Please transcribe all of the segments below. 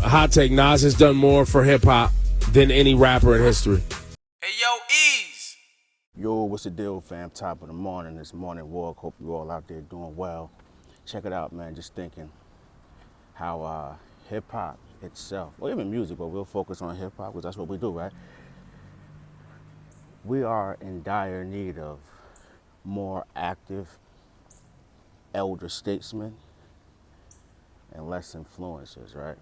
Hot take, Nas has done more for hip-hop than any rapper in history. Hey, yo, Eeze. Yo, what's the deal, fam? Top of the morning, this morning walk. Hope you all out there doing well. Check it out, man. Just thinking how hip-hop itself, or even music, but we'll focus on hip-hop because that's what we do, right? We are in dire need of more active elder statesmen and less influencers, right?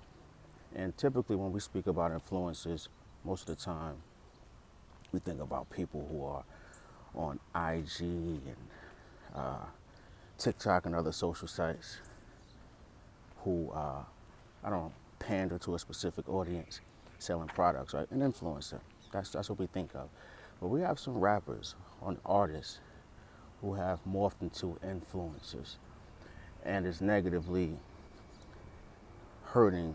And typically when we speak about influencers, most of the time we think about people who are on IG and TikTok and other social sites who, I don't pander to a specific audience selling products, right? An influencer, that's what we think of. But we have some rappers and artists who have morphed into influencers and is negatively hurting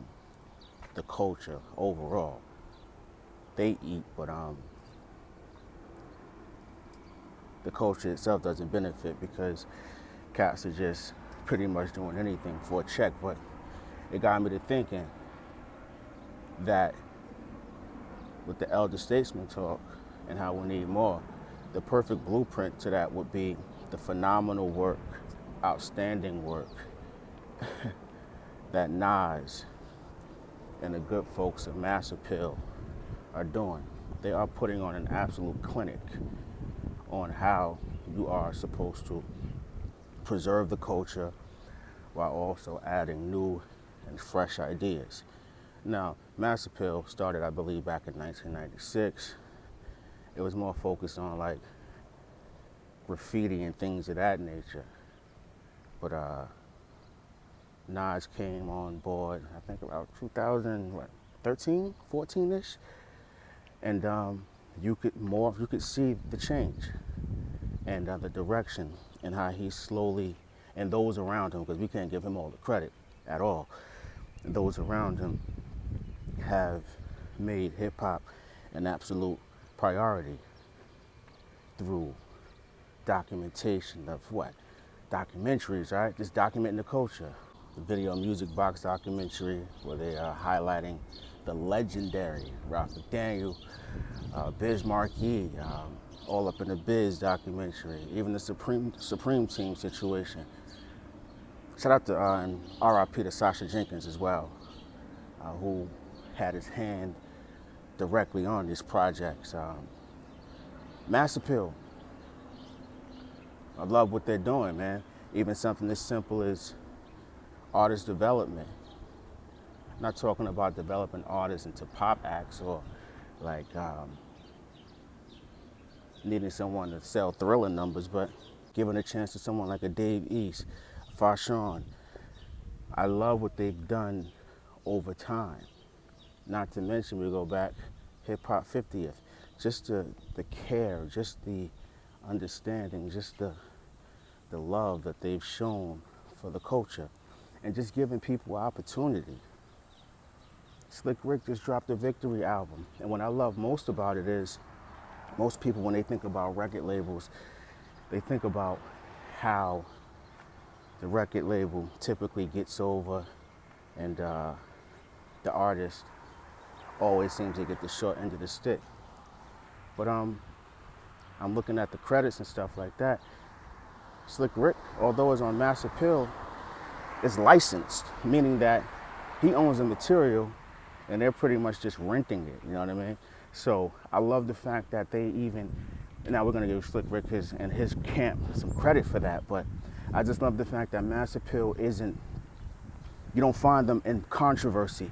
the culture overall. They eat, but the culture itself doesn't benefit because cats are just pretty much doing anything for a check. But it got me to thinking that with the elder statesman talk and how we need more, the perfect blueprint to that would be the phenomenal work, outstanding work that Nas and the good folks at Mass Appeal are doing. They are putting on an absolute clinic on how you are supposed to preserve the culture while also adding new and fresh ideas. Now, Mass Appeal started, I believe, back in 1996. It was more focused on like graffiti and things of that nature. But Nas came on board, I think about 2013, 14-ish, and you could see the change and the direction and how he slowly, and those around him, because we can't give him all the credit at all, those around him have made hip hop an absolute priority through documentation of what? Documentaries, right? Just documenting the culture. The Video Music Box documentary where they are highlighting the legendary Ralph McDaniel, Biz Markie, All Up in the Biz documentary, even the Supreme Team situation. Shout out to and RIP to Sasha Jenkins as well, who had his hand directly on these projects. Mass Appeal, I love what they're doing, man. Even something as simple as artist development. I'm not talking about developing artists into pop acts or like needing someone to sell Thriller numbers, but giving a chance to someone like a Dave East, Fashawn. I love what they've done over time. Not to mention, we go back, Hip Hop 50th. Just the care, just the understanding, just the love that they've shown for the culture, and just giving people opportunity. Slick Rick just dropped a Victory album, and what I love most about it is, most people, when they think about record labels, they think about how the record label typically gets over, and the artist always seems to get the short end of the stick. But I'm looking at the credits and stuff like that. Slick Rick, although it's on Mass Appeal, is licensed, meaning that he owns the material and they're pretty much just renting it, you know what I mean? So I love the fact that they even, now we're gonna give Slick Rick and his camp some credit for that, but I just love the fact that Mass Appeal isn't, you don't find them in controversy.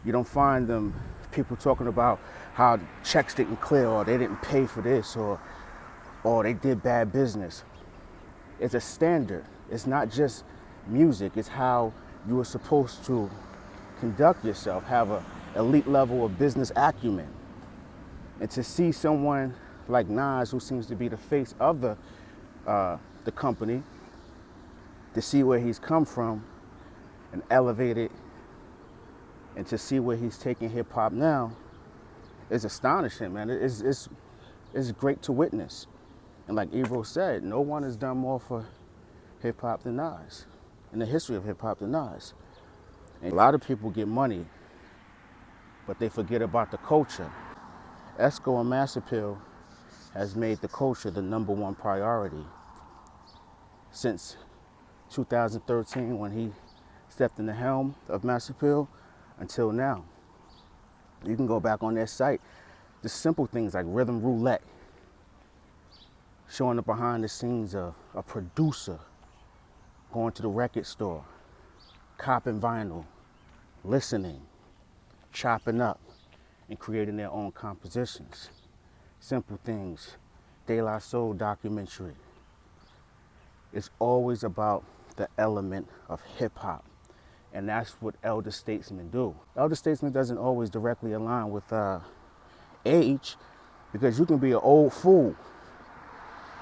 You don't find them, people talking about how checks didn't clear or they didn't pay for this or they did bad business. It's a standard. It's not just music. It's how you are supposed to conduct yourself, have an elite level of business acumen. And to see someone like Nas, who seems to be the face of the company, to see where he's come from and elevate it, and to see where he's taking hip hop now, is astonishing, man. It's great to witness. And like Ebro said, no one has done more for hip-hop than Nas, in the history of hip-hop than Nas. And a lot of people get money but they forget about the culture. Esco and Mass Appeal has made the culture the #1 priority since 2013 when he stepped in the helm of Mass Appeal until now. You can go back on their site. The simple things like rhythm roulette, showing the behind the scenes of a producer going to the record store, copping vinyl, listening, chopping up, and creating their own compositions. Simple things. De La Soul documentary. It's always about the element of hip hop. And that's what elder statesmen do. Elder statesmen doesn't always directly align with age, because you can be an old fool.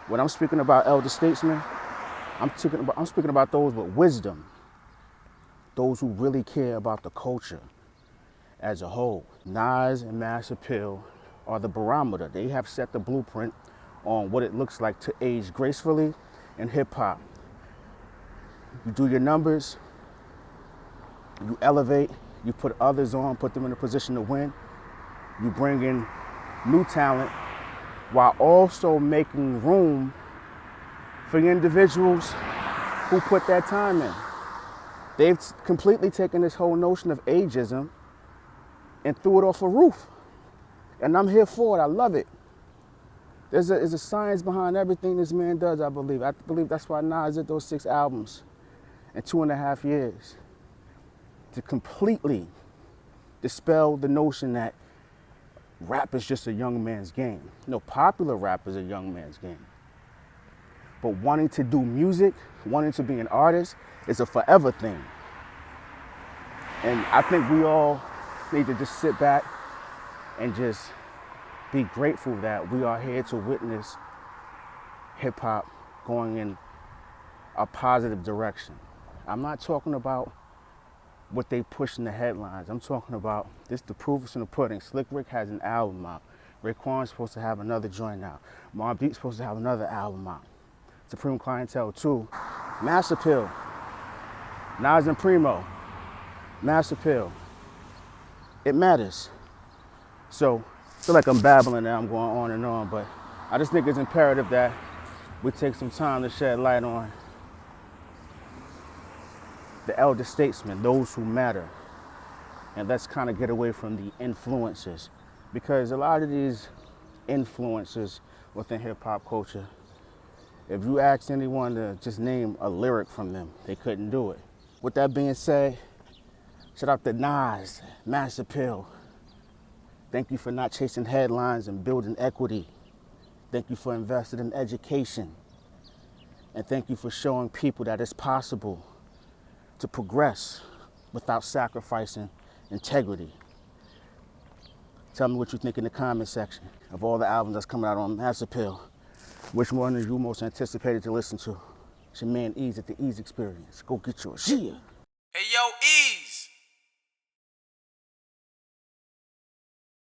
When I'm speaking about elder statesmen, I'm speaking about those with wisdom, those who really care about the culture as a whole. Nas and Mass Appeal are the barometer. They have set the blueprint on what it looks like to age gracefully in hip hop. You do your numbers, you elevate, you put others on, put them in a position to win. You bring in new talent while also making room for the individuals who put that time in. They've completely taken this whole notion of ageism and threw it off a roof. And I'm here for it. I love it. There's a science behind everything this man does, I believe. I believe that's why Nas did those 6 albums in 2.5 years, to completely dispel the notion that rap is just a young man's game. No, popular rap is a young man's game. But wanting to do music, wanting to be an artist, is a forever thing. And I think we all need to just sit back and just be grateful that we are here to witness hip hop going in a positive direction. I'm not talking about what they push in the headlines. I'm talking about this, the proof is in the pudding. Slick Rick has an album out. Raekwon's supposed to have another joint out. Mobb Deep's supposed to have another album out. Supreme Clientele 2. Mass Appeal. Nas and Primo. Mass Appeal. It matters. So, I feel like I'm babbling now, I'm going on and on, but I just think it's imperative that we take some time to shed light on the elder statesmen, those who matter. And let's kind of get away from the influencers, because a lot of these influencers within hip hop culture, if you asked anyone to just name a lyric from them, they couldn't do it. With that being said, shout out to Nas, Mass Appeal. Thank you for not chasing headlines and building equity. Thank you for investing in education. And thank you for showing people that it's possible to progress without sacrificing integrity. Tell me what you think in the comment section. Of all the albums that's coming out on Mass Appeal, which one are you most anticipated to listen to? It's your man Eeze at the Eeze Experience. Go get yours. Yeah. Hey, yo,